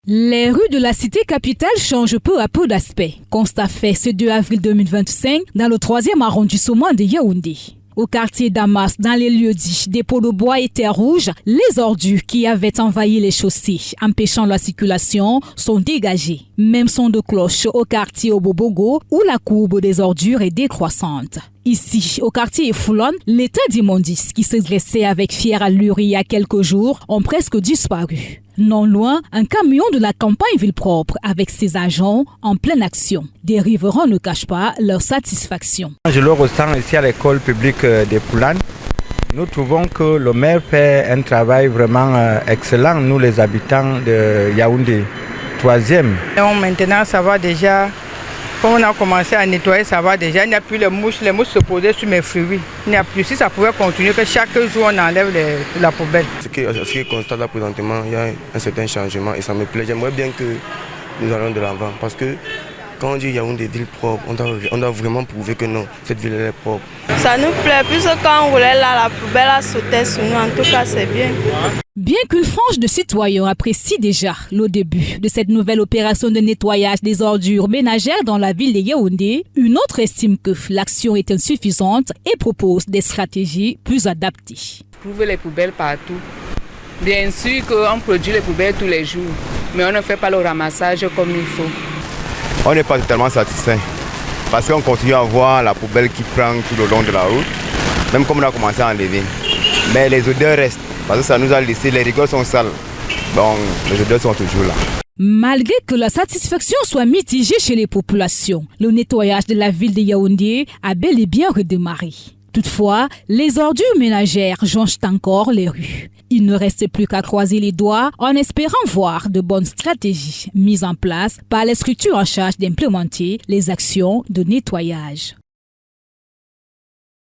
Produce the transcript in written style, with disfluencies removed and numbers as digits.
Les rues de la cité capitale changent peu à peu d'aspect. Constat fait ce 2 avril 2025 dans le 3e arrondissement de Yaoundé. Au quartier Damas, dans les lieux dits dépôts de bois et terre rouge, les ordures qui avaient envahi les chaussées, empêchant la circulation, sont dégagées. Même son de cloche au quartier Obobogo, où la courbe des ordures est décroissante. Ici, au quartier Foulon, l'état d'immondice qui se dressait avec fière allure il y a quelques jours ont presque disparu. Non loin, un camion de la campagne Ville-Propre avec ses agents en pleine action. Des riverains ne cachent pas leur satisfaction. Je le ressens ici à l'école publique des Poulanes. Nous trouvons que le maire fait un travail vraiment excellent, nous les habitants de Yaoundé, 3e. Maintenant, ça va déjà. Quand on a commencé à nettoyer, ça va déjà. Il n'y a plus les mouches se posaient sur mes fruits. Il n'y a plus. Si ça pouvait continuer, que chaque jour on enlève la poubelle. Ce que je constate là présentement, il y a un certain changement et ça me plaît. J'aimerais bien que nous allons de l'avant parce que quand on dit Yaoundé ville propre, on doit vraiment prouver que non, cette ville est propre. Ça nous plaît plus quand on roulait là, la poubelle a sauté sur nous. En tout cas, c'est bien. Bien qu'une frange de citoyens apprécie déjà le début de cette nouvelle opération de nettoyage des ordures ménagères dans la ville de Yaoundé, une autre estime que l'action est insuffisante et propose des stratégies plus adaptées. Trouver les poubelles partout. Bien sûr qu'on produit les poubelles tous les jours, mais on ne fait pas le ramassage comme il faut. On n'est pas totalement satisfait parce qu'on continue à voir la poubelle qui prend tout le long de la route, même comme on a commencé à enlever. Mais les odeurs restent. Parce que ça nous a laissé, les rigoles sont sales, donc les odeurs sont toujours là. Malgré que la satisfaction soit mitigée chez les populations, le nettoyage de la ville de Yaoundé a bel et bien redémarré. Toutefois, les ordures ménagères jonchent encore les rues. Il ne reste plus qu'à croiser les doigts en espérant voir de bonnes stratégies mises en place par les structures en charge d'implémenter les actions de nettoyage.